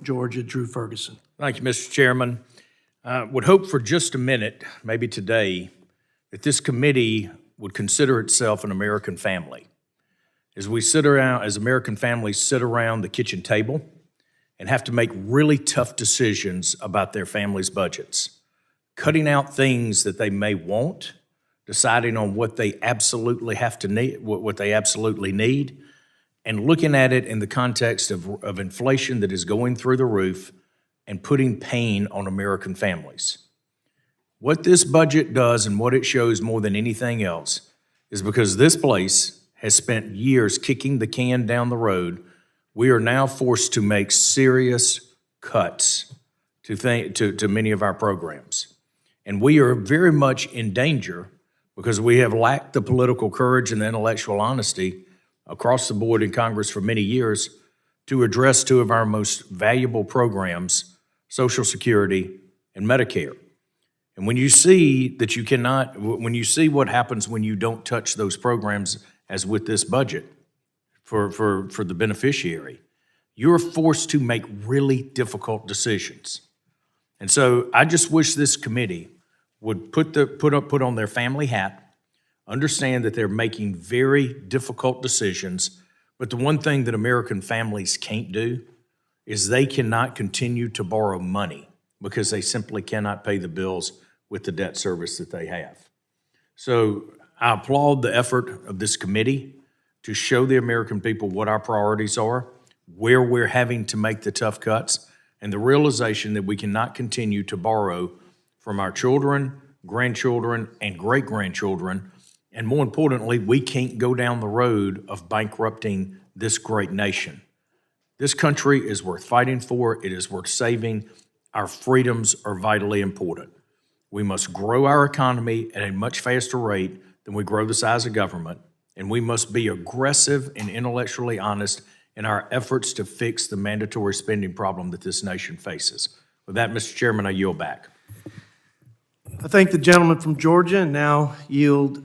Georgia, Drew Ferguson. Thank you, Mr. Chairman. Would hope for just a minute, maybe today, that this committee would consider itself an American family. As we sit around, as American families sit around the kitchen table and have to make really tough decisions about their family's budgets, cutting out things that they may want, deciding on what they absolutely have to need, what they absolutely need, and looking at it in the context of inflation that is going through the roof and putting pain on American families. What this budget does and what it shows more than anything else is because this place has spent years kicking the can down the road, we are now forced to make serious cuts to many of our programs. And we are very much in danger because we have lacked the political courage and the intellectual honesty across the board in Congress for many years to address two of our most valuable programs, Social Security and Medicare. And when you see that you cannot, when you see what happens when you don't touch those programs, as with this budget for the beneficiary, you're forced to make really difficult decisions. And so I just wish this committee would put on their family hat, understand that they're making very difficult decisions, but the one thing that American families can't do is they cannot continue to borrow money because they simply cannot pay the bills with the debt service that they have. So I applaud the effort of this committee to show the American people what our priorities are, where we're having to make the tough cuts, and the realization that we cannot continue to borrow from our children, grandchildren, and great-grandchildren. And more importantly, we can't go down the road of bankrupting this great nation. This country is worth fighting for. It is worth saving. Our freedoms are vitally important. We must grow our economy at a much faster rate than we grow the size of government, and we must be aggressive and intellectually honest in our efforts to fix the mandatory spending problem that this nation faces. With that, Mr. Chairman, I yield back. I thank the gentleman from Georgia and now yield